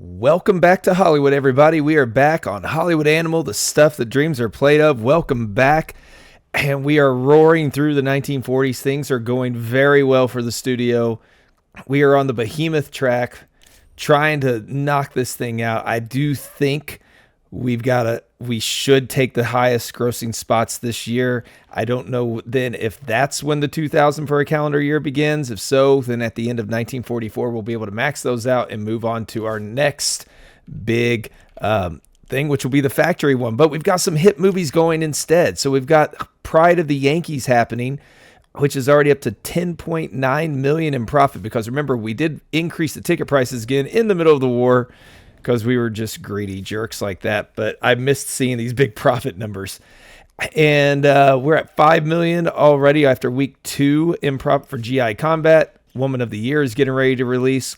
Welcome back to Hollywood, everybody. We are back on Hollywood Animal, the stuff that dreams are played of. Welcome back. And we are roaring through the 1940s. Things are going very well for the studio. We are on the behemoth track trying to knock this thing out. I do think we should take the highest grossing spots this year. I don't know then if that's when the 2000 for a calendar year begins. If so, then at the end of 1944, we'll be able to max those out and move on to our next big thing, which will be the factory one. But we've got some hit movies going instead. So we've got Pride of the Yankees happening, which is already up to 10.9 million in profit. Because remember, we did increase the ticket prices again in the middle of the war because we were just greedy jerks like that. But I missed seeing these big profit numbers. And we're at 5 million already after week 2 in profit for GI Combat. Woman of the Year is getting ready to release.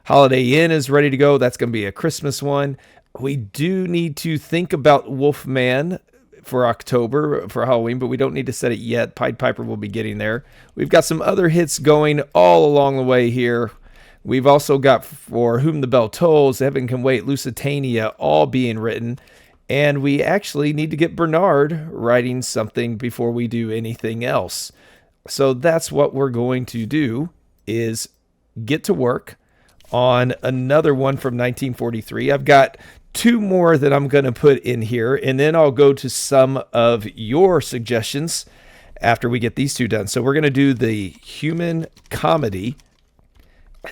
Holiday Inn is ready to go. That's going to be a Christmas one. We do need to think about Wolfman for October for Halloween, but we don't need to set it yet. Pied Piper will be getting there. We've got some other hits going all along the way here. We've also got For Whom the Bell Tolls, Heaven Can Wait, Lusitania, all being written. And we actually need to get Bernard writing something before we do anything else. So that's what we're going to do, is get to work on another one from 1943. I've got 2 more that I'm going to put in here, and then I'll go to some of your suggestions after we get these 2 done. So we're going to do the human comedy.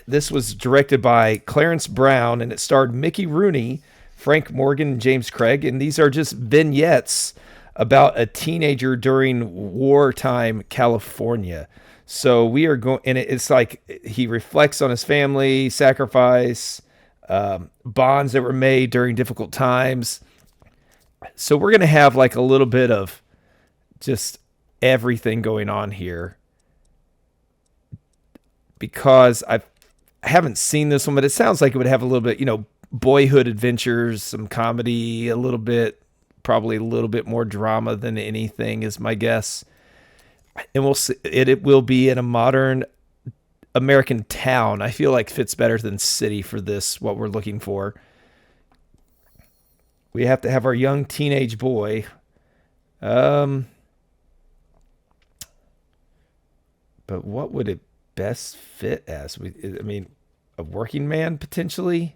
This was directed by Clarence Brown, and it starred Mickey Rooney, Frank Morgan, and James Craig. And these are just vignettes about a teenager during wartime California. So we are going, and it's like he reflects on his family, sacrifice, bonds that were made during difficult times. So we're going to have like a little bit of just everything going on here, because I haven't seen this one, but it sounds like it would have a little bit, boyhood adventures, some comedy, a little bit, probably a little bit more drama than anything is my guess. And we'll see, it will be in a modern American town. I feel like fits better than city for this, what we're looking for. We have to have our young teenage boy. But what would it best fit as? A working man, potentially?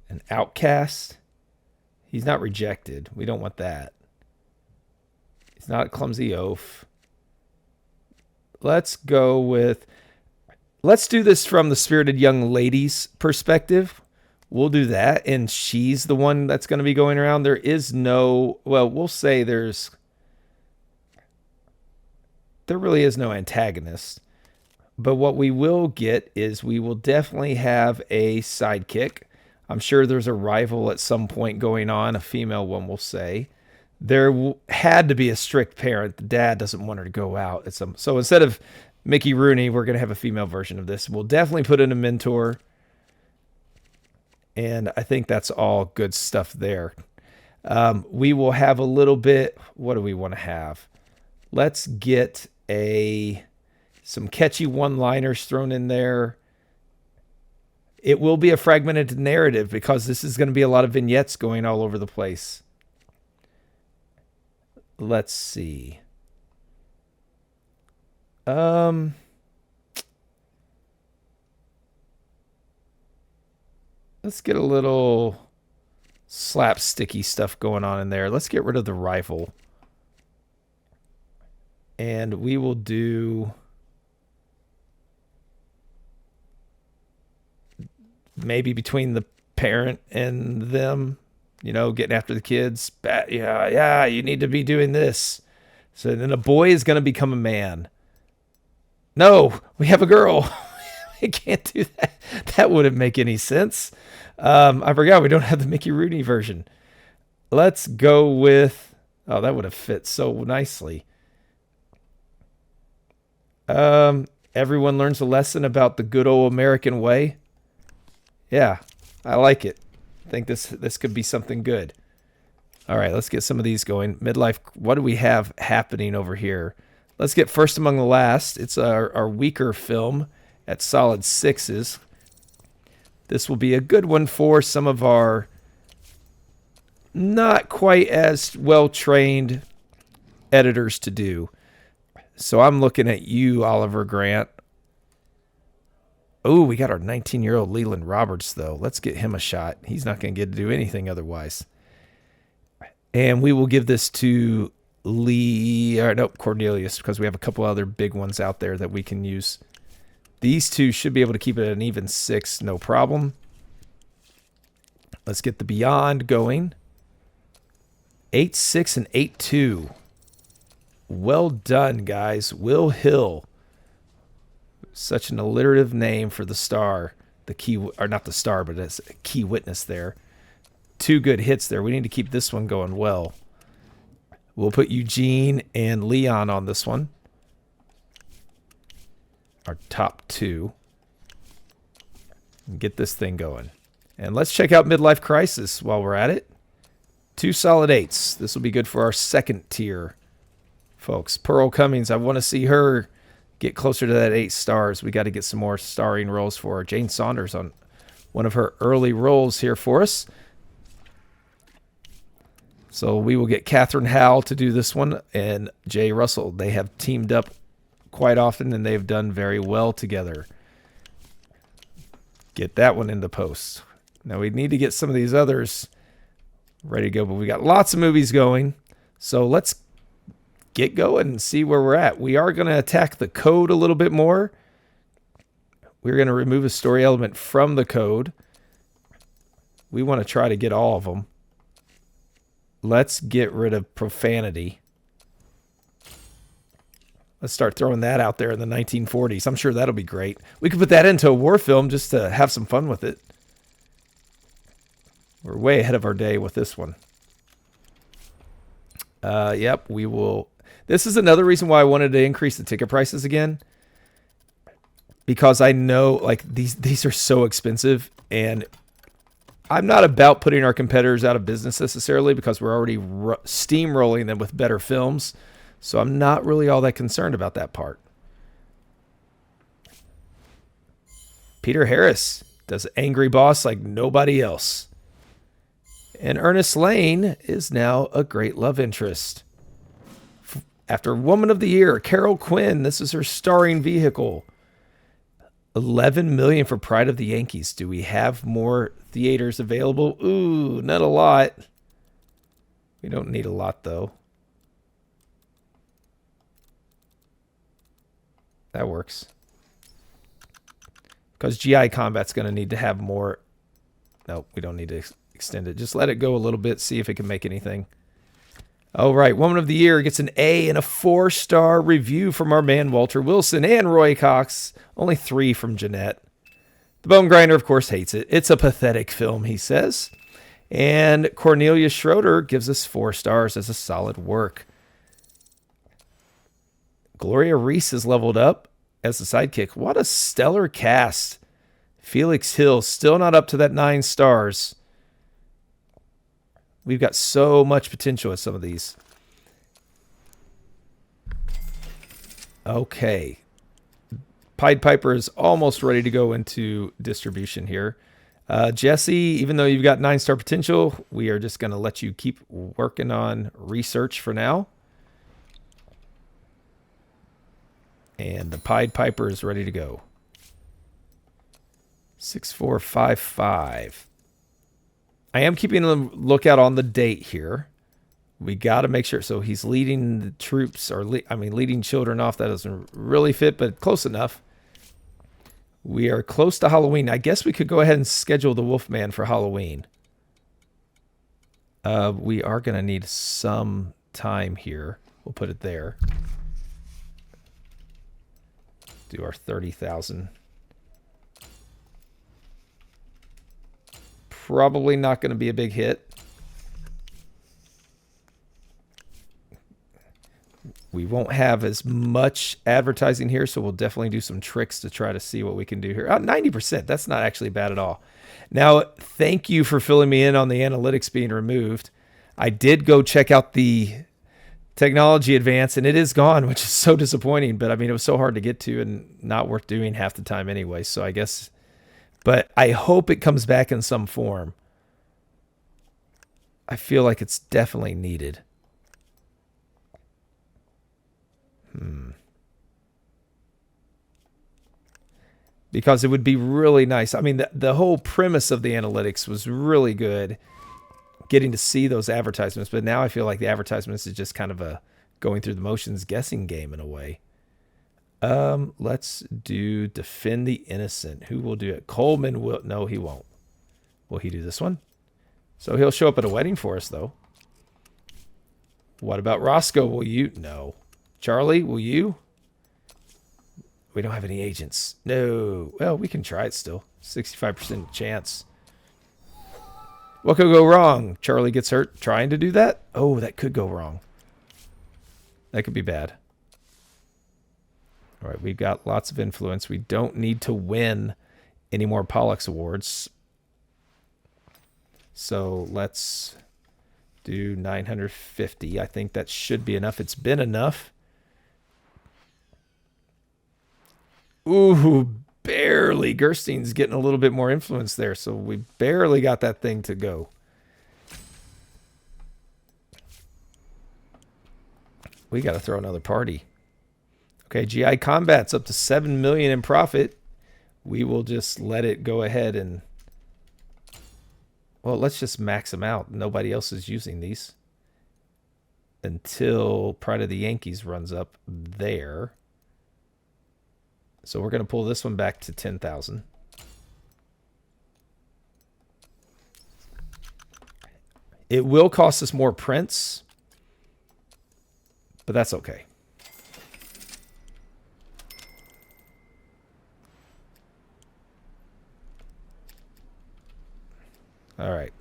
An outcast? He's not rejected. We don't want that. He's not a clumsy oaf. Let's do this from the Spirited Young Lady's perspective. We'll do that. And she's the one that's going to be going around. There really is no antagonist. But what we will get is we will definitely have a sidekick. I'm sure there's a rival at some point going on, a female one, we'll say. There had to be a strict parent. The dad doesn't want her to go out. So instead of Mickey Rooney, we're going to have a female version of this. We'll definitely put in a mentor. And I think that's all good stuff there. We will have a little bit. What do we want to have? Let's get some catchy one-liners thrown in there. It will be a fragmented narrative because this is going to be a lot of vignettes going all over the place. Let's see. Let's get a little slapsticky stuff going on in there. Let's get rid of the rival. And we will do maybe between the parent and them, getting after the kids. Yeah, you need to be doing this. So then a boy is going to become a man. No, we have a girl. We can't do that. That wouldn't make any sense. I forgot we don't have the Mickey Rooney version. Let's go with, that would have fit so nicely. Everyone learns a lesson about the good old American way. Yeah, I like it. I think this could be something good. All right, let's get some of these going. Midlife, what do we have happening over here? Let's get First Among the Last. It's our weaker film at solid 6s. This will be a good one for some of our not quite as well-trained editors to do. So I'm looking at you, Oliver Grant. Oh, we got our 19-year-old Leland Roberts, though. Let's get him a shot. He's not going to get to do anything otherwise. And we will give this to Cornelius, because we have a couple other big ones out there that we can use. These two should be able to keep it at an even 6, no problem. Let's get the Beyond going. 8-6 and 8-2. Well done, guys. Will Hill. Such an alliterative name for the star. The key, or not the star, but it's a key witness there. 2 good hits there. We need to keep this one going well. We'll put Eugene and Leon on this one. Our top 2. And get this thing going. And let's check out Midlife Crisis while we're at it. 2 solid 8s. This will be good for our second tier, folks. Pearl Cummings, I want to see her get closer to that 8 stars. We got to get some more starring roles for her. Jane Saunders on one of her early roles here for us. So we will get Catherine Howell to do this one, and Jay Russell. They have teamed up quite often, and they've done very well together. Get that one into post. Now we need to get some of these others ready to go, but we got lots of movies going. So let's get going and see where we're at. We are going to attack the code a little bit more. We're going to remove a story element from the code. We want to try to get all of them. Let's get rid of profanity. Let's start throwing that out there in the 1940s. I'm sure that'll be great. We could put that into a war film just to have some fun with it. We're way ahead of our day with this one. Yep, we will. This is another reason why I wanted to increase the ticket prices again. Because I know, like, these are so expensive, and I'm not about putting our competitors out of business necessarily, because we're already steamrolling them with better films. So I'm not really all that concerned about that part. Peter Harris does Angry Boss like nobody else. And Ernest Lane is now a great love interest. After Woman of the Year, Carol Quinn, this is her starring vehicle. $11 million for Pride of the Yankees. Do we have more theaters available? Ooh, not a lot. We don't need a lot, though. That works. Because GI Combat's going to need to have more. No, we don't need to extend it. Just let it go a little bit, see if it can make anything. All right, Woman of the Year gets an A and a 4-star review from our man Walter Wilson and Roy Cox. Only 3 from Jeanette. The Bone Grinder, of course, hates it. It's a pathetic film, he says. And Cornelius Schroeder gives us 4 stars as a solid work. Gloria Reese is leveled up as a sidekick. What a stellar cast. Felix Hill, still not up to that 9 stars. We've got so much potential with some of these. Okay. Pied Piper is almost ready to go into distribution here. Jesse, even though you've got 9-star potential, we are just going to let you keep working on research for now. And the Pied Piper is ready to go. 6455. I am keeping a lookout on the date here. We got to make sure. So he's leading the troops, or leading children off. That doesn't really fit, but close enough. We are close to Halloween. I guess we could go ahead and schedule the Wolfman for Halloween. We are going to need some time here. We'll put it there. Do our 30,000. Probably not going to be a big hit. We won't have as much advertising here, so we'll definitely do some tricks to try to see what we can do here. 90%, that's not actually bad at all. Now, thank you for filling me in on the analytics being removed. I did go check out the technology advance, and it is gone, which is so disappointing. But, I mean, it was so hard to get to and not worth doing half the time anyway. So I guess But I hope it comes back in some form. I feel like it's definitely needed. Because it would be really nice. I mean, the whole premise of the analytics was really good, getting to see those advertisements. But now I feel like the advertisements is just kind of a going through the motions guessing game in a way. Let's do defend the innocent. Who will do it? Coleman will. No, he won't. Will he do this one? So he'll show up at a wedding for us, though. What about Roscoe? Will you? No. Charlie, will you? We don't have any agents. No. Well, we can try it still. 65% chance. What could go wrong? Charlie gets hurt trying to do that? Oh, that could go wrong. That could be bad. All right, we've got lots of influence. We don't need to win any more Pollux Awards. So let's do 950. I think that should be enough. It's been enough. Ooh, barely. Gerstein's getting a little bit more influence there, so we barely got that thing to go. We got to throw another party. Okay, GI Combat's up to 7 million in profit. We will just let it go ahead and... Well, let's just max them out. Nobody else is using these. Until Pride of the Yankees runs up there. So we're going to pull this one back to 10,000. It will cost us more prints. But that's okay. All right.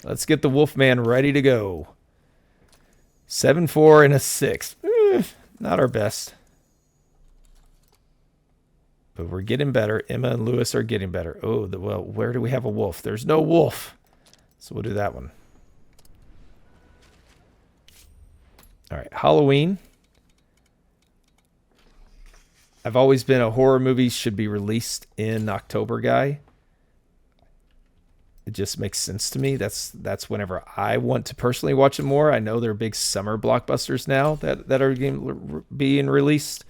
Let's get the Wolfman ready to go. 7-4 and a 6. Not our best. But we're getting better. Emma and Lewis are getting better. Oh, well, where do we have a wolf? There's no wolf. So we'll do that one. All right. Halloween. I've always been a horror movies should be released in October guy. It just makes sense to me. That's whenever I want to personally watch it more. I know there are big summer blockbusters now that are being released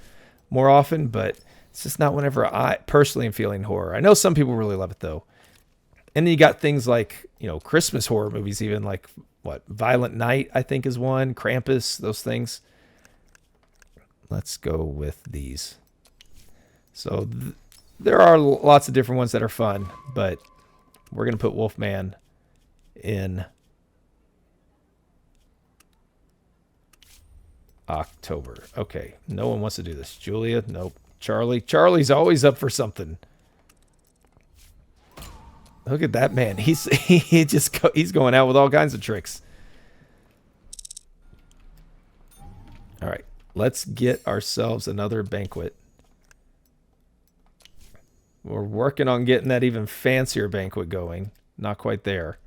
more often, but it's just not whenever I personally am feeling horror. I know some people really love it though. And then you got things like, Christmas horror movies, even like Violent Night, I think is one, Krampus, those things. Let's go with these. So there are lots of different ones that are fun, but we're going to put Wolfman in October. Okay. No one wants to do this. Julia? Nope. Charlie? Charlie's always up for something. Look at that man. He's going out with all kinds of tricks. All right. Let's get ourselves another banquet. We're working on getting that even fancier banquet going. Not quite there.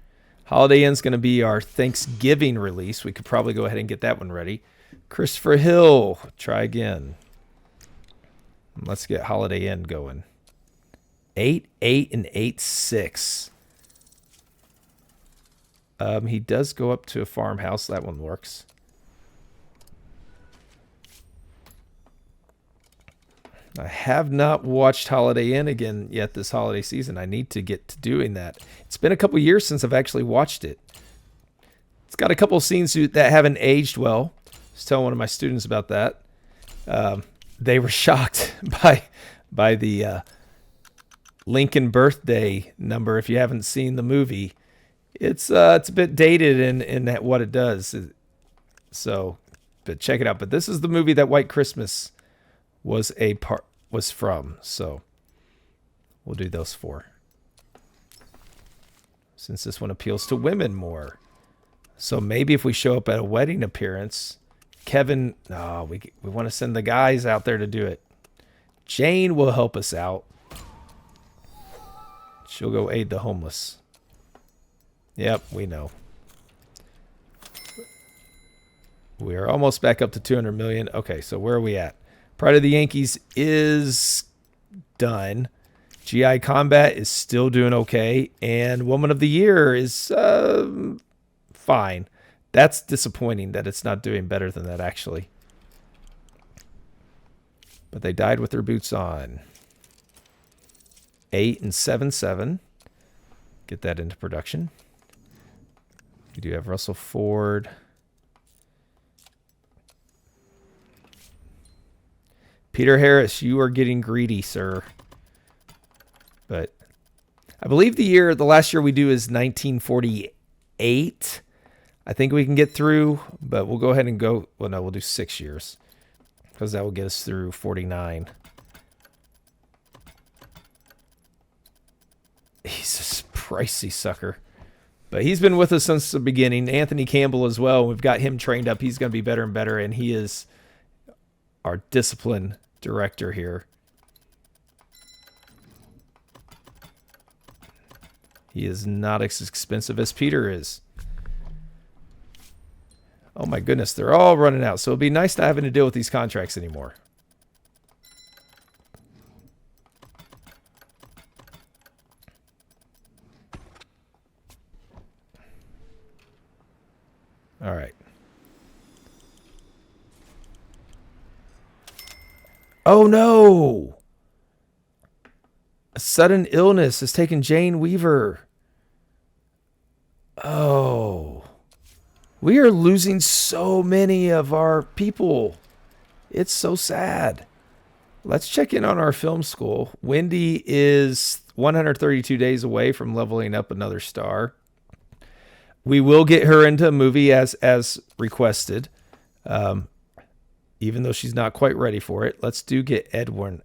Holiday Inn's going to be our Thanksgiving release. We could probably go ahead and get that one ready. Christopher Hill. Try again. Let's get Holiday Inn going. 8, 8, and 8, 6. He does go up to a farmhouse. That one works. I have not watched Holiday Inn again yet this holiday season. I need to get to doing that. It's been a couple years since I've actually watched it. It's got a couple of scenes that haven't aged well. I was telling one of my students about that. They were shocked by the Lincoln birthday number. If you haven't seen the movie, it's a bit dated in what it does. So, but check it out. But this is the movie that White Christmas was from, so we'll do those 4 since this one appeals to women more. So maybe if we show up at a wedding appearance, Kevin, no, we want to send the guys out there to do it. Jane will help us out. She'll go aid the homeless. Yep, we know. We're almost back up to 200 million. Okay, so where are we at? Pride of the Yankees is done. GI Combat is still doing okay, and Woman of the Year is fine. That's disappointing that it's not doing better than that, actually. But they died with their boots on. 8 and 7-7. Get that into production. We do have Russell Ford. Peter Harris, you are getting greedy, sir. But I believe the last year we do is 1948. I think we can get through, but we'll go ahead and go. Well, no, we'll do 6 years because that will get us through 49. He's a pricey sucker. But he's been with us since the beginning. Anthony Campbell as well. We've got him trained up. He's going to be better and better, and he is our discipline director here. He is not as expensive as Peter is. Oh my goodness, they're all running out. So it'll be nice not having to deal with these contracts anymore. All right. Oh no! A sudden illness has taken Jane Weaver. Oh. We are losing so many of our people. It's so sad. Let's check in on our film school. Wendy is 132 days away from leveling up another star. We will get her into a movie as requested, even though she's not quite ready for it. Let's get Edwin.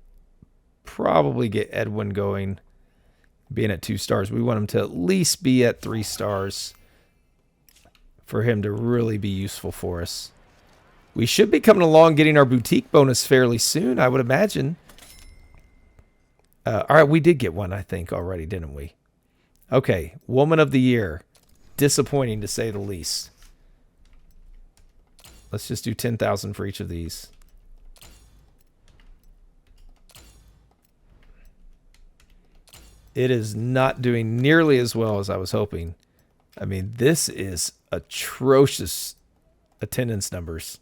Probably get Edwin going, being at 2 stars. We want him to at least be at 3 stars for him to really be useful for us. We should be coming along getting our boutique bonus fairly soon, I would imagine. All right, we did get one, I think, already, didn't we? Okay, Woman of the Year. Disappointing to say the least. Let's just do 10,000 for each of these. It is not doing nearly as well as I was hoping. I mean, this is atrocious attendance numbers.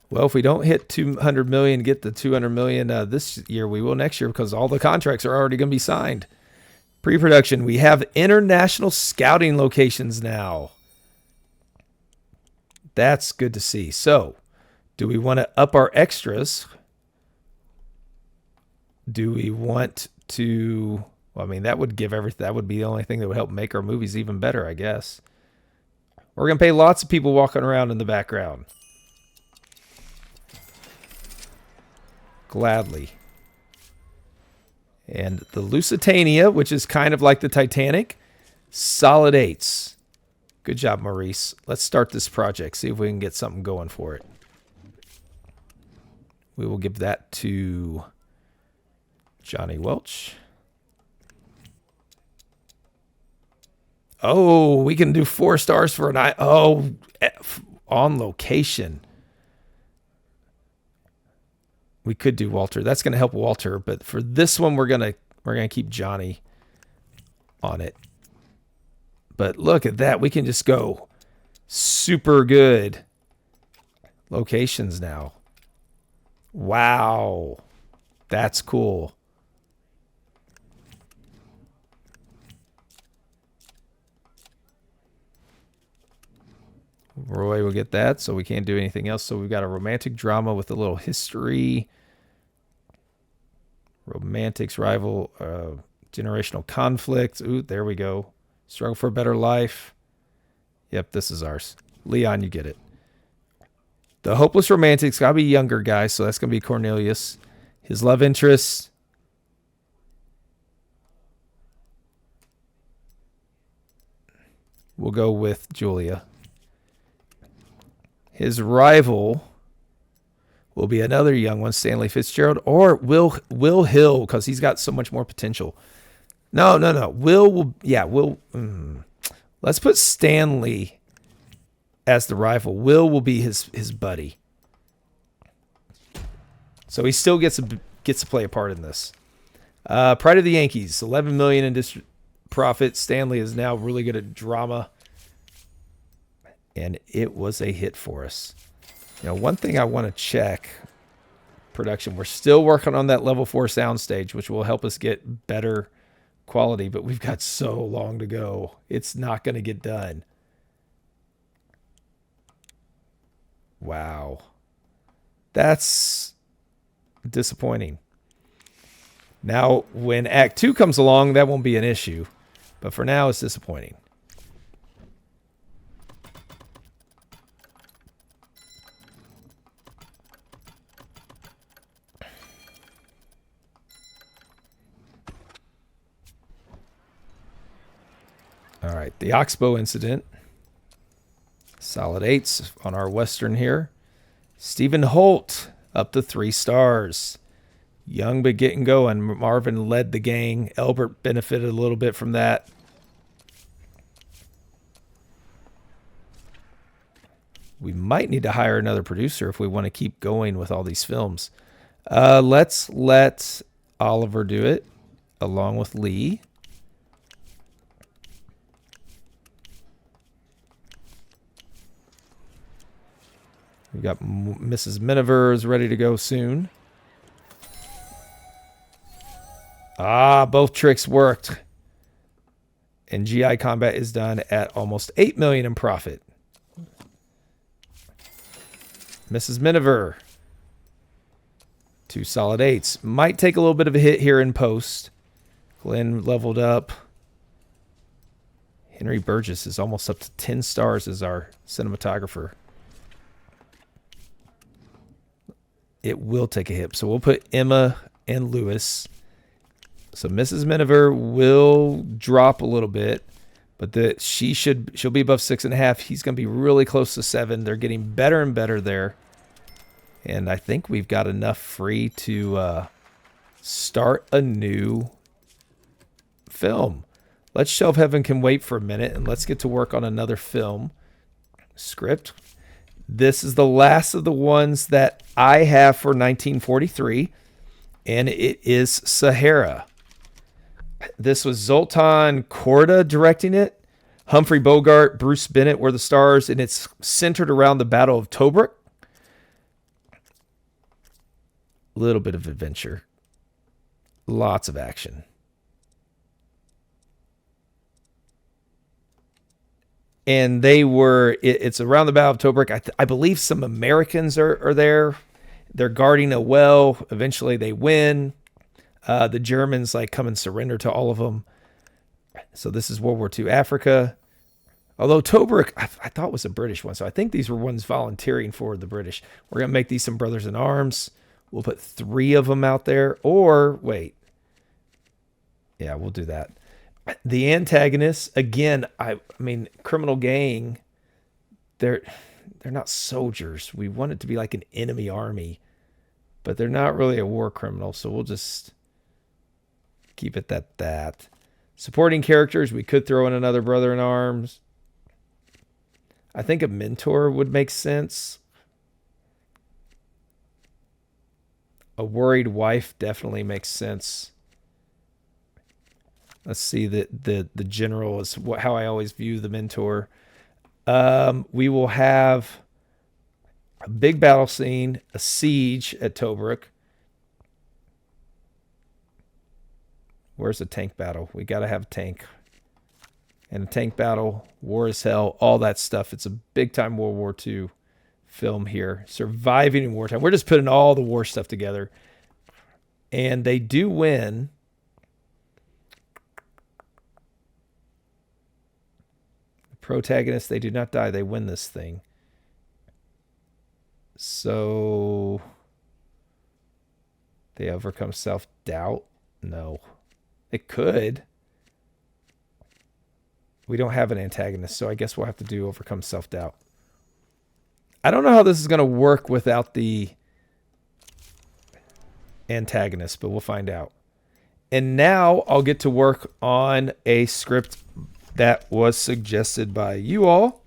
Well, if we don't hit 200 million, get the 200 million this year, we will next year because all the contracts are already going to be signed. Pre-production, we have international scouting locations now. That's good to see. So, do we want to up our extras? Do we want to... Well, I mean, that would give everything... That would be the only thing that would help make our movies even better, I guess. We're going to pay lots of people walking around in the background. Gladly. And the Lusitania, which is kind of like the Titanic, solid 8s. Good job, Maurice. Let's start this project. See if we can get something going for it. We will give that to Johnny Welch. Oh, we can do 4 stars for an eye. Oh, on location. We could do Walter. That's going to help Walter, but for this one, we're gonna keep Johnny on it. But look at that. We can just go super good locations now. Wow. That's cool. Roy will get that, so we can't do anything else. So we've got a romantic drama with a little history. Romantics, rival, generational conflict. Ooh, there we go. Struggle for a better life. Yep, this is ours. Leon, you get it. The hopeless romantic's got to be younger, guys, so that's going to be Cornelius. His love interest. We'll go with Julia. His rival will be another young one, Stanley Fitzgerald, or Will Hill, because he's got so much more potential. No. Will. Let's Let's put Stanley as the rival. Will be his buddy. So he still gets to play a part in this. Pride of the Yankees, $11 million in profit. Stanley is now really good at drama, and it was a hit for us. You know, one thing I want to check production. We're still working on that level 4 soundstage, which will help us get better quality, but we've got so long to go. It's not going to get done. Wow. That's disappointing. Now, when Act 2 comes along, that won't be an issue. But for now, it's disappointing. All right, the Oxbow incident. Solid 8s on our Western here. Stephen Holt up to 3 stars. Young but getting going. Marvin led the gang. Elbert benefited a little bit from that. We might need to hire another producer if we want to keep going with all these films. Let's let Oliver do it along with Lee. We got Mrs. Miniver is ready to go soon. Both tricks worked. And GI Combat is done at almost $8 million in profit. Mrs. Miniver. 2 solid 8s. Might take a little bit of a hit here in post. Glenn leveled up. Henry Burgess is almost up to 10 stars as our cinematographer. It will take a hit. So we'll put Emma and Lewis. So Mrs. Miniver will drop a little bit, but she'll be above 6.5. He's going to be really close to 7. They're getting better and better there. And I think we've got enough free to start a new film. Let's Shelf Heaven Can Wait for a minute, and let's get to work on another film script. This is the last of the ones that I have for 1943, and it is Sahara. This was Zoltan Korda directing it. Humphrey Bogart, Bruce Bennett were the stars, and it's centered around the Battle of Tobruk. A little bit of adventure. Lots of action. And it's around the Battle of Tobruk. I believe some Americans are there. They're guarding a well. Eventually they win. The Germans come and surrender to all of them. So this is World War II Africa. Although Tobruk, I thought was a British one. So I think these were ones volunteering for the British. We're going to make these some brothers in arms. We'll put 3 of them out there. Or, wait. Yeah, we'll do that. The antagonists, again, I mean, criminal gang, they're not soldiers. We want it to be like an enemy army. But they're not really a war criminal, so we'll just keep it at that. Supporting characters, we could throw in another brother in arms. I think a mentor would make sense. A worried wife definitely makes sense. Let's see, the general is how I always view the mentor. We will have a big battle scene, a siege at Tobruk. Where's the tank battle? We got to have a tank. And a tank battle, war is hell, all that stuff. It's a big-time World War II film here. Surviving in wartime. We're just putting all the war stuff together. And they do win. The protagonists, they do not die. They win this thing. So they overcome self-doubt? No. It could. We don't have an antagonist, so I guess we'll have to do overcome self-doubt. I don't know how this is going to work without the antagonist, but we'll find out. And now I'll get to work on a script that was suggested by you all.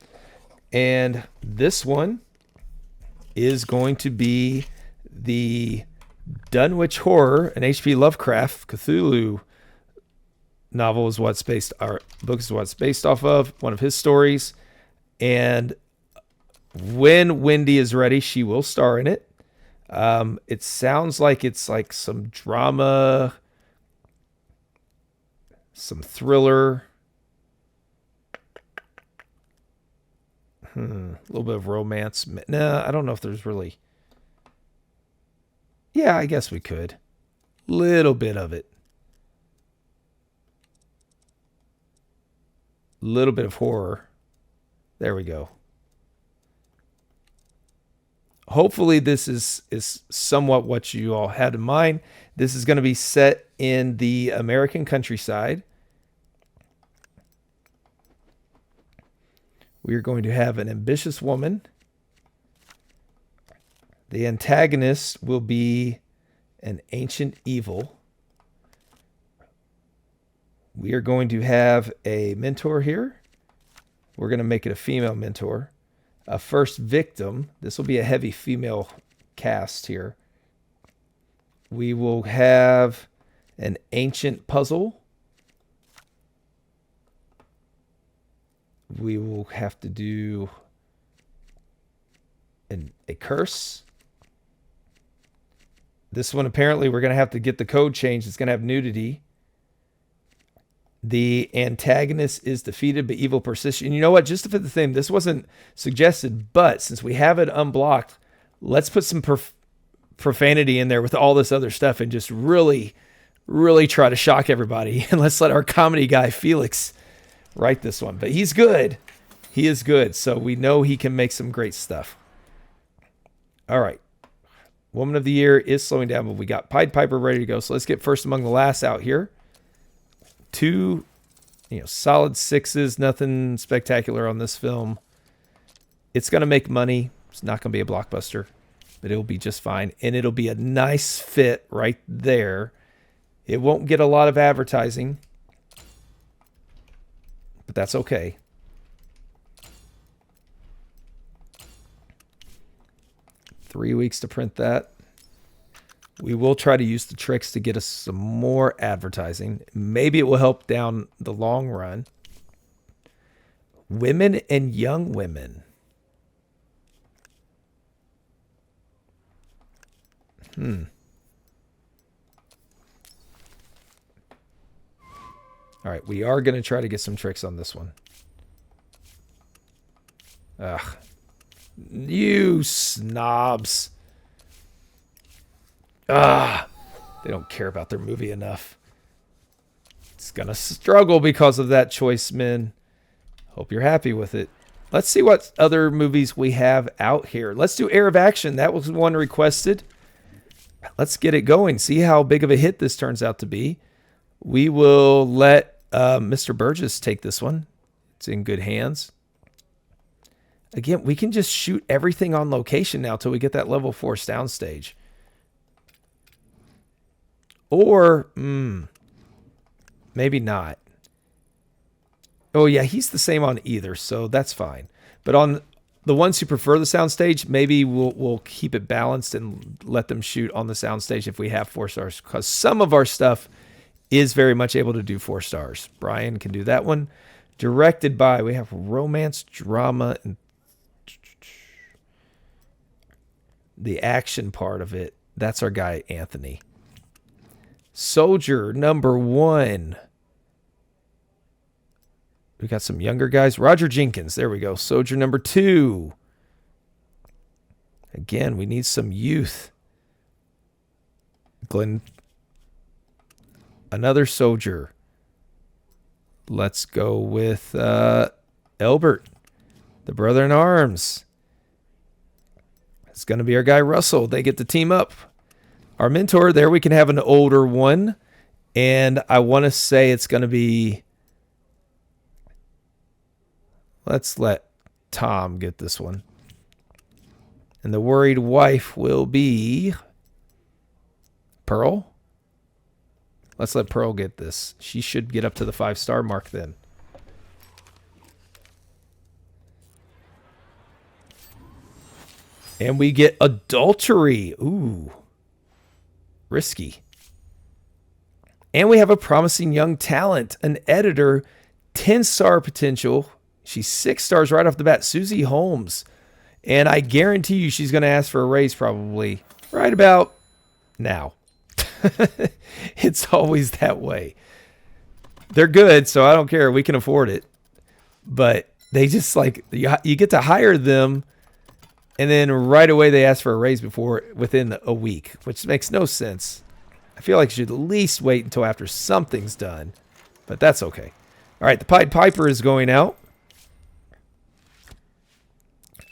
And this one is going to be the Dunwich Horror, an H.P. Lovecraft Cthulhu novel is what's based, our book is what's based off of, one of his stories. And when Wendy is ready, she will star in it. It sounds like it's like some drama, some thriller, a little bit of romance. No, I don't know if there's really. Yeah, I guess we could. Little bit of it. Little bit of horror. There we go. Hopefully this is somewhat what you all had in mind. This is going to be set in the American countryside. We are going to have an ambitious woman. The antagonist will be an ancient evil. We are going to have a mentor here. We're going to make it a female mentor. A first victim. This will be a heavy female cast here. We will have an ancient puzzle. We will have to do a curse. This one, apparently, we're going to have to get the code changed. It's going to have nudity. The antagonist is defeated, but evil persists. And you know what? Just to fit the theme, this wasn't suggested, but since we have it unblocked, let's put some profanity in there with all this other stuff and just really, really try to shock everybody. And let's let our comedy guy, Felix, write this one. But he's good. He is good. So we know he can make some great stuff. All right. Woman of the Year is slowing down, but we got Pied Piper ready to go. So let's get First Among the Last out here. 2, solid 6s. Nothing spectacular on this film. It's going to make money. It's not going to be a blockbuster, but it'll be just fine. And it'll be a nice fit right there. It won't get a lot of advertising, but that's okay. Three weeks to print that. We will try to use the tricks to get us some more advertising. Maybe it will help down the long run. Women and young women. All right, we are going to try to get some tricks on this one. Ugh. You snobs. They don't care about their movie enough. It's going to struggle because of that choice, men. Hope you're happy with it. Let's see what other movies we have out here. Let's do Air of Action. That was one requested. Let's get it going. See how big of a hit this turns out to be. We will let Mr. Burgess take this one. It's in good hands. Again, we can just shoot everything on location now till we get that level 4 downstage. Or, maybe not. Oh, yeah, he's the same on either, so that's fine. But on the ones who prefer the soundstage, maybe we'll keep it balanced and let them shoot on the soundstage if we have 4 stars. Because some of our stuff is very much able to do 4 stars. Brian can do that one. Directed by, we have romance, drama, and the action part of it. That's our guy, Anthony. Soldier number 1. We got some younger guys. Roger Jenkins. There we go. Soldier number 2. Again, we need some youth. Glenn. Another soldier. Let's go with Elbert, the brother in arms. It's going to be our guy, Russell. They get to team up. Our mentor, there we can have an older one. And I want to say it's going to be... Let's let Tom get this one. And the worried wife will be... Pearl? Let's let Pearl get this. She should get up to the 5-star mark then. And we get adultery. Ooh, risky. And we have a promising young talent, an editor, 10-star potential. She's 6 stars right off the bat, Susie Holmes. And I guarantee you she's going to ask for a raise probably right about now. It's always that way. They're good, so I don't care. We can afford it. But they just like, you get to hire them, and then right away they ask for a raise within a week, which makes no sense. I feel like you should at least wait until after something's done, but that's okay. All right, the Pied Piper is going out.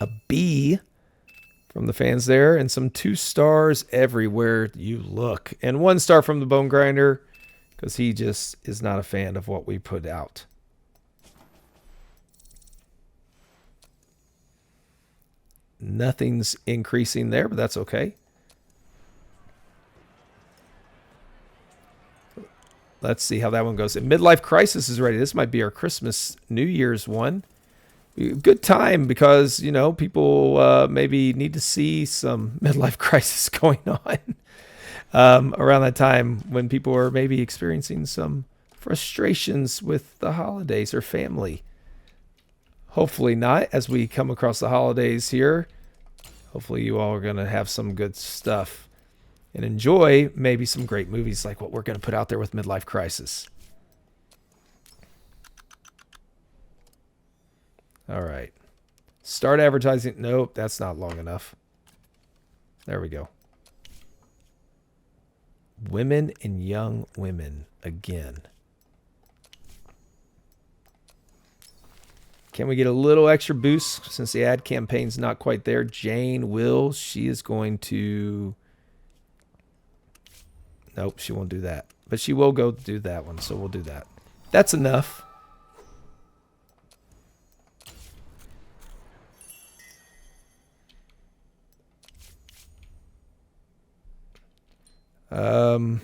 A B from the fans there, and some 2 stars everywhere you look. And 1 star from the Bone Grinder, because he just is not a fan of what we put out. Nothing's increasing there, but that's okay. Let's see how that one goes. And Midlife Crisis is ready. This might be our Christmas, New Year's one. Good time because, you know, people maybe need to see some midlife crisis going on around that time when people are maybe experiencing some frustrations with the holidays or family. Hopefully not as we come across the holidays here. Hopefully you all are going to have some good stuff and enjoy maybe some great movies like what we're going to put out there with Midlife Crisis. All right. Start advertising. Nope, that's not long enough. There we go. Women and young women again. Can we get a little extra boost since the ad campaign's not quite there? Jane will. She is going to... Nope, she won't do that. But she will go do that one, so we'll do that. That's enough. All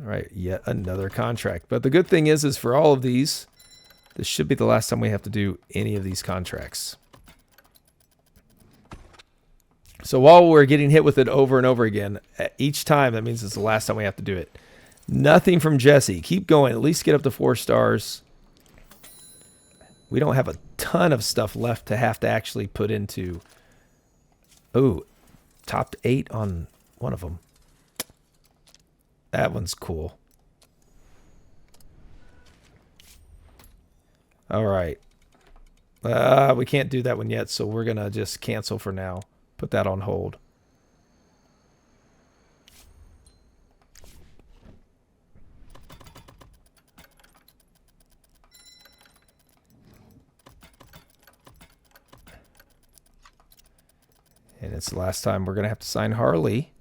right, yet another contract. But the good thing is for all of these, this should be the last time we have to do any of these contracts. So while we're getting hit with it over and over again, each time, that means it's the last time we have to do it. Nothing from Jesse. Keep going. At least get up to 4 stars. We don't have a ton of stuff left to have to actually put into. Oh, top 8 on one of them. That one's cool. All right. We can't do that one yet, so we're going to just cancel for now. Put that on hold. And it's the last time we're going to have to sign Harley.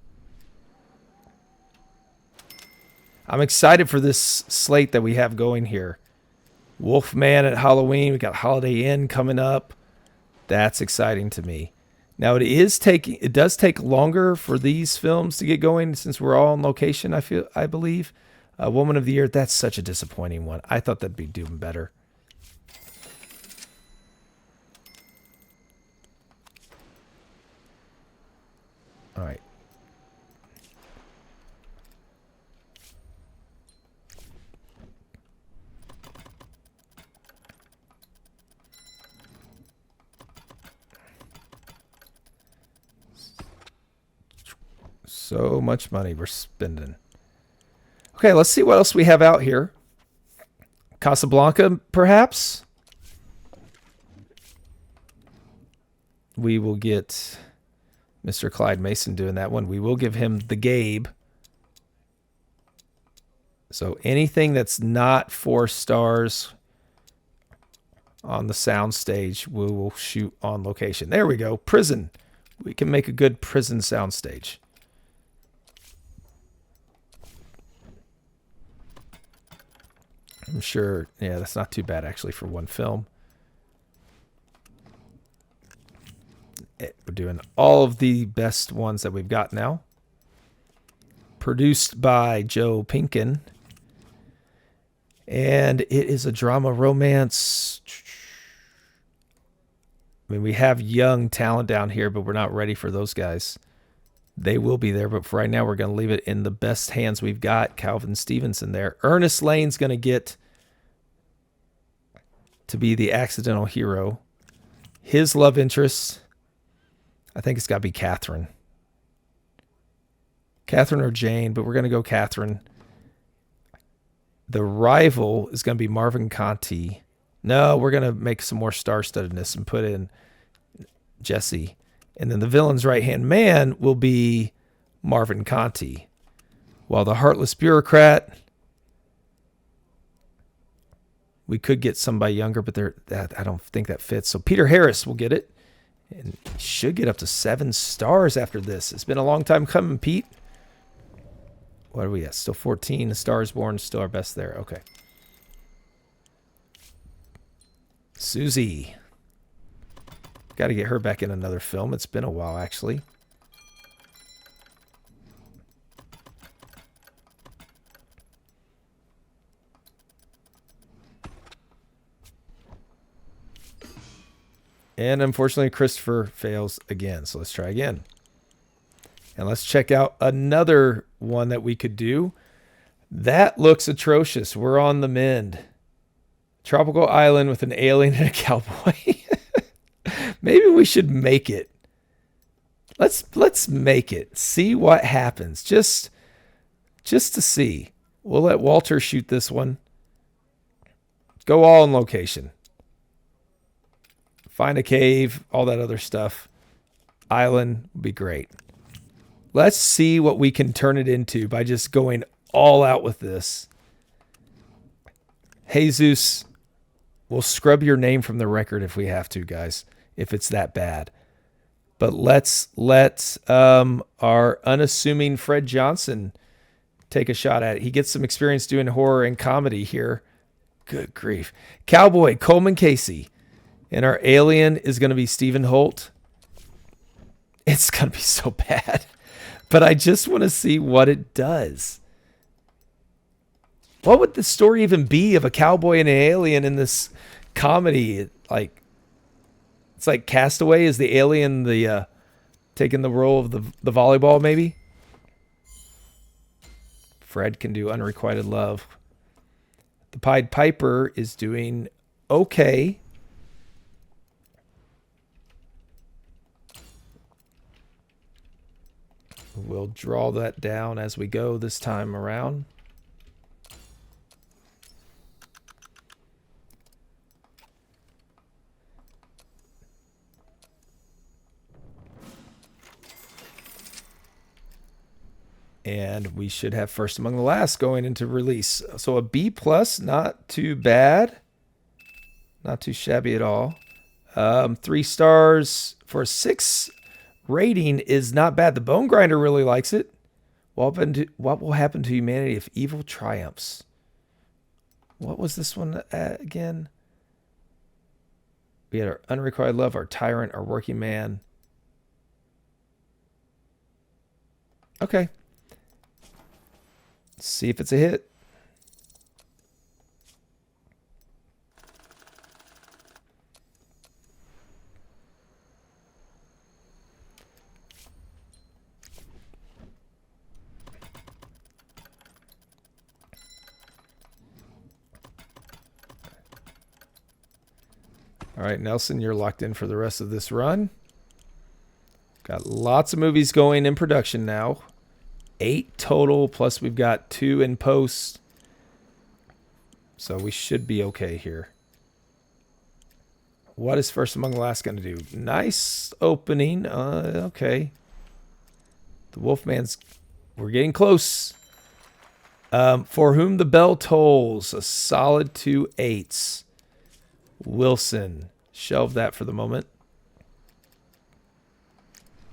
I'm excited for this slate that we have going here. Wolfman at Halloween. We got Holiday Inn coming up. That's exciting to me. Now it does take longer for these films to get going since we're all on location, I believe. Woman of the Year, that's such a disappointing one. I thought that'd be doing better. All right. So much money we're spending. Okay, let's see what else we have out here. Casablanca, perhaps? We will get Mr. Clyde Mason doing that one. We will give him the Gabe. So anything that's not 4 stars on the sound stage, we will shoot on location. There we go. Prison. We can make a good prison sound stage. I'm sure, yeah, that's not too bad actually for one film. We're doing all of the best ones that we've got now. Produced by Joe Pinkin. And it is a drama romance. I mean, we have young talent down here, but we're not ready for those guys. They will be there, but for right now, we're going to leave it in the best hands we've got. Calvin Stevenson there. Ernest Lane's going to get to be the accidental hero. His love interest, I think it's got to be Catherine. Catherine or Jane, but we're going to go Catherine. The rival is going to be Marvin Conti. No, we're going to make some more star-studdedness and put in Jesse. And then the villain's right-hand man will be Marvin Conti. While the heartless bureaucrat, we could get somebody younger, but I don't think that fits. So Peter Harris will get it. And he should get up to 7 stars after this. It's been a long time coming, Pete. What are we at? Still 14. The Star is Born, still our best there. Okay. Susie. Got to get her back in another film. It's been a while, actually. And unfortunately, Christopher fails again. So let's try again. And let's check out another one that we could do. That looks atrocious. We're on the mend. Tropical island with an alien and a cowboy. Maybe we should make it. Let's make it. See what happens. Just to see. We'll let Walter shoot this one. Go all in location. Find a cave, all that other stuff. Island would be great. Let's see what we can turn it into by just going all out with this. Jesus, we'll scrub your name from the record if we have to, guys, if it's that bad. But let's let our unassuming Fred Johnson take a shot at it. He gets some experience doing horror and comedy here. Good grief. Cowboy, Coleman Casey. And our alien is going to be Stephen Holt. It's going to be so bad. But I just want to see what it does. What would the story even be of a cowboy and an alien in this comedy? It's like Castaway. Is the alien the taking the role of the volleyball, maybe? Fred can do Unrequited Love. The Pied Piper is doing okay. We'll draw that down as we go this time around. And we should have First Among the Last going into release. So a B+, not too bad. Not too shabby at all. 3 stars for a 6 rating is not bad. The Bone Grinder really likes it. What will happen to humanity if evil triumphs? What was this one again? We had our Unrequited Love, our Tyrant, our Working Man. Okay. Let's see if it's a hit. All right, Nelson, you're locked in for the rest of this run. Got lots of movies going in production now. 8 total, plus we've got 2 in post. So we should be okay here. What is First Among the Last going to do? Nice opening. Okay. The Wolfman's... We're getting close. For Whom the Bell Tolls. A solid 2 8s. Wilson. Shelve that for the moment.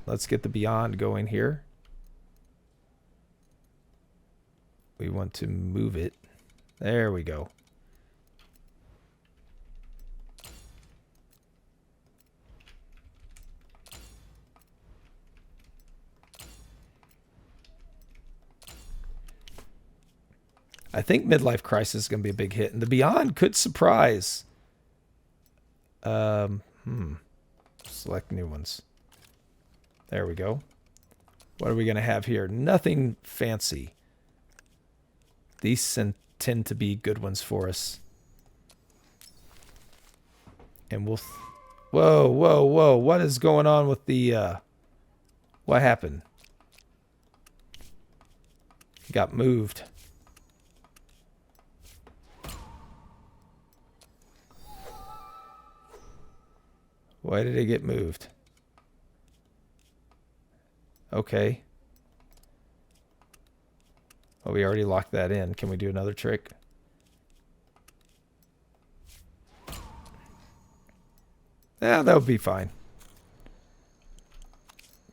Let's get the Beyond going here. We want to move it. There we go. I think Midlife Crisis is going to be a big hit. And the Beyond could surprise. Select new ones. There we go. What are we going to have here? Nothing fancy. These tend to be good ones for us. And we'll... Whoa, whoa, whoa. What is going on with the... What happened? It got moved. Why did it get moved? Okay. Oh, we already locked that in. Can we do another trick? Yeah, that would be fine.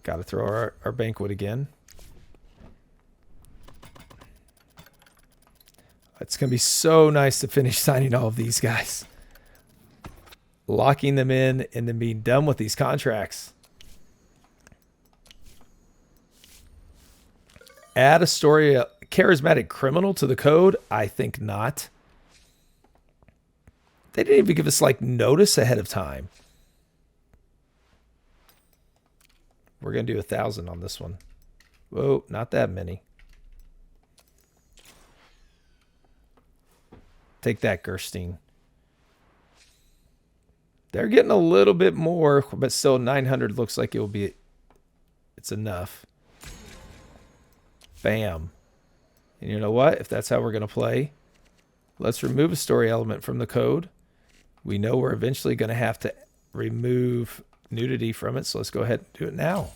Got to throw our banquet again. It's going to be so nice to finish signing all of these guys. Locking them in and then being done with these contracts. Add a story, a charismatic criminal to the code? I think not. They didn't even give us like notice ahead of time. We're going to do 1,000 on this one. Whoa, not that many. Take that, Gerstein. They're getting a little bit more, but still 900 looks like it will be... It's enough. Bam. And you know what? If that's how we're going to play, let's remove a story element from the code. We know we're eventually going to have to remove nudity from it, so let's go ahead and do it now.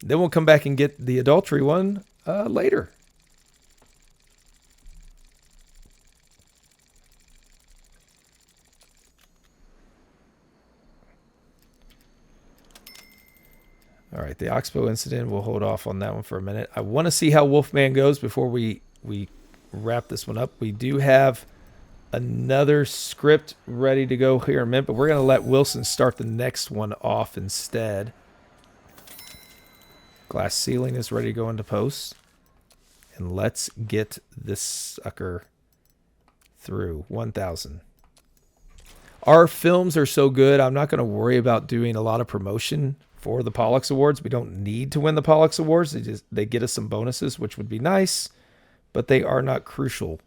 Then we'll come back and get the adultery one later. All right, the Oxbow incident, we'll hold off on that one for a minute. I want to see how Wolfman goes before we wrap this one up. We do have another script ready to go here in a minute, but we're going to let Wilson start the next one off instead. Glass ceiling is ready to go into post. And let's get this sucker through. 1,000. Our films are so good, I'm not going to worry about doing a lot of promotion for the Pollux Awards. We don't need to win the Pollux Awards. They get us some bonuses, which would be nice, but they are not crucial.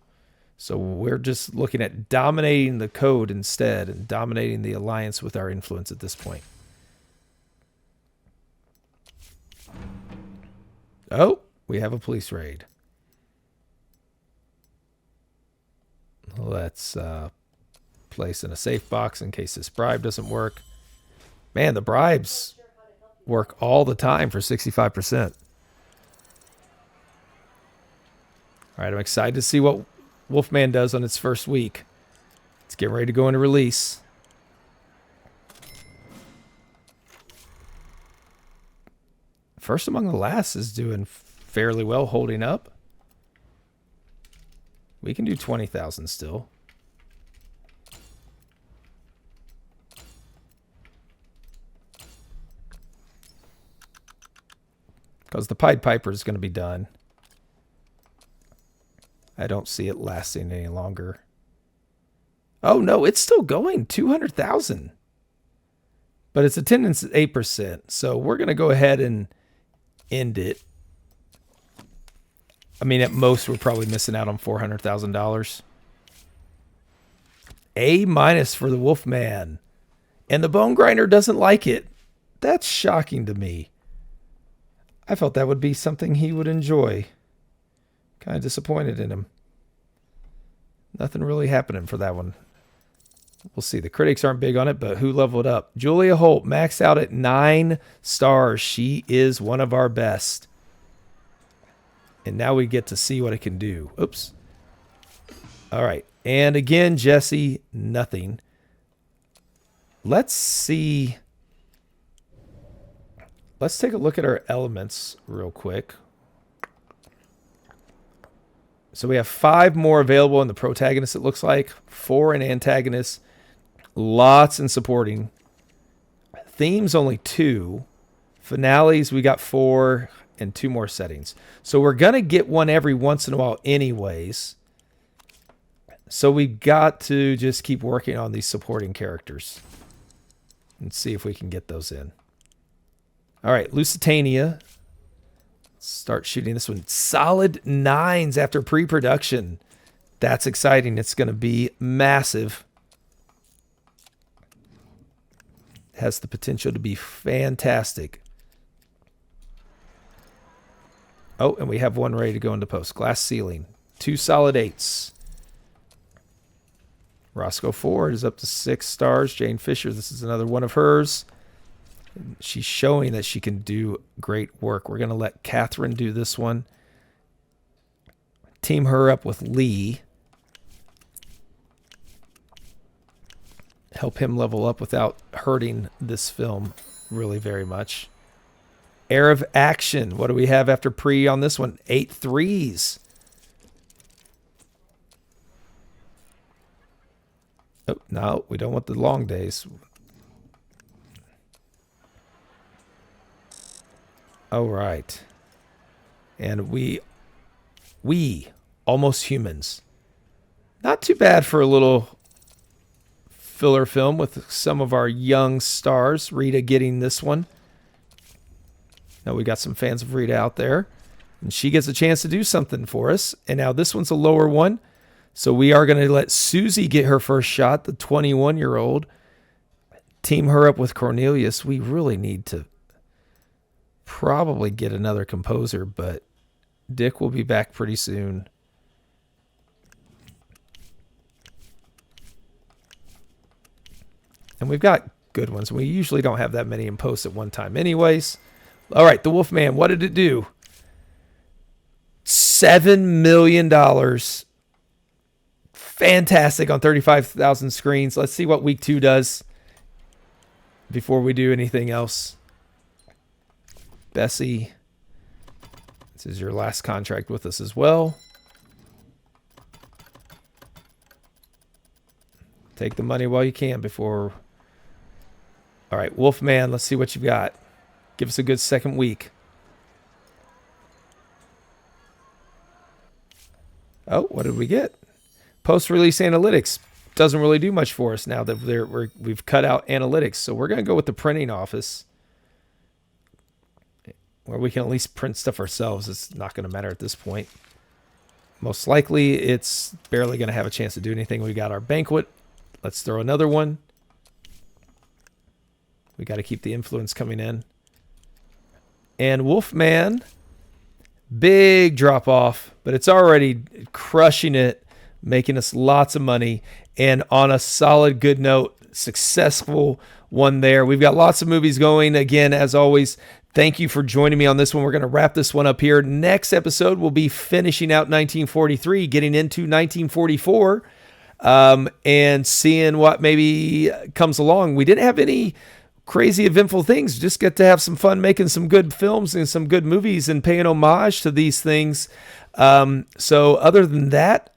So we're just looking at dominating the code instead and dominating the alliance with our influence at this point. Oh, we have a police raid. Let's place in a safe box in case this bribe doesn't work. Man, the bribes work all the time for 65%. All right, I'm excited to see what Wolfman does on its first week. It's getting ready to go into release. First Among the Last is doing fairly well, holding up. We can do 20,000 still. Because the Pied Piper is going to be done. I don't see it lasting any longer. Oh, no, it's still going. 200,000. But its attendance is 8%. So we're going to go ahead and end it. I mean, at most, we're probably missing out on $400,000. A- for the Wolfman. And the Bone Grinder doesn't like it. That's shocking to me. I felt that would be something he would enjoy. Kind of disappointed in him. Nothing really happening for that one. We'll see. The critics aren't big on it, but who leveled up? Julia Holt maxed out at 9 stars. She is one of our best. And now we get to see what it can do. Oops. All right. And again, Jesse, nothing. Let's see. Let's take a look at our elements real quick. So we have 5 more available in the protagonist, it looks like. 4 in antagonist. Lots in supporting. Themes, only 2. Finales, we got 4 and 2 more settings. So we're going to get one every once in a while anyways. So we've got to just keep working on these supporting characters. and see if we can get those in. All right, Lusitania. Start shooting this one. Solid 9s after pre-production. That's exciting. It's going to be massive. Has the potential to be fantastic. Oh, and we have one ready to go into post. Glass ceiling. 2 solid 8s. Roscoe Ford is up to 6 stars. Jane Fisher, this is another one of hers. She's showing that she can do great work. We're going to let Catherine do this one. Team her up with Lee. Help him level up without hurting this film really very much. Air of Action. What do we have after pre on this one? 8 3s. Oh, no, we don't want the long days. All right. And we Almost Humans. Not too bad for a little filler film with some of our young stars. Rita getting this one. Now we got some fans of Rita out there. And she gets a chance to do something for us. And now this one's a lower one. So we are going to let Susie get her first shot, the 21-year-old. Team her up with Cornelius. We really need to probably get another composer, but Dick will be back pretty soon. And we've got good ones. We usually don't have that many in post at one time anyways. All right, The Wolfman, what did it do? $7 million. Fantastic on 35,000 screens. Let's see what week 2 does before we do anything else. Bessie, this is your last contract with us as well. Take the money while you can before... All right, Wolfman, let's see what you've got. Give us a good second week. Oh, what did we get? Post-release analytics doesn't really do much for us now that we've cut out analytics. So we're going to go with the printing office, where we can at least print stuff ourselves. It's not going to matter at this point. Most likely, it's barely going to have a chance to do anything. We got our banquet. Let's throw another one. We got to keep the influence coming in. And Wolfman, big drop off, but it's already crushing it, making us lots of money. And on a solid, good note, successful one there. We've got lots of movies going. Again, as always, thank you for joining me on this one. We're going to wrap this one up here. Next episode, we'll be finishing out 1943, getting into 1944, and seeing what maybe comes along. We didn't have any crazy eventful things. Just get to have some fun making some good films and some good movies and paying homage to these things. So other than that,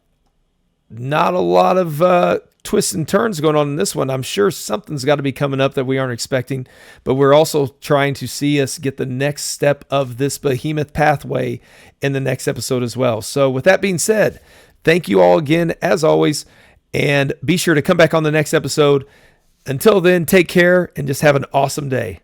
not a lot of twists and turns going on in this one. I'm sure something's got to be coming up that we aren't expecting, but we're also trying to see us get the next step of this behemoth pathway in the next episode as well. So with that being said, thank you all again, as always, and be sure to come back on the next episode. Until then, take care and just have an awesome day.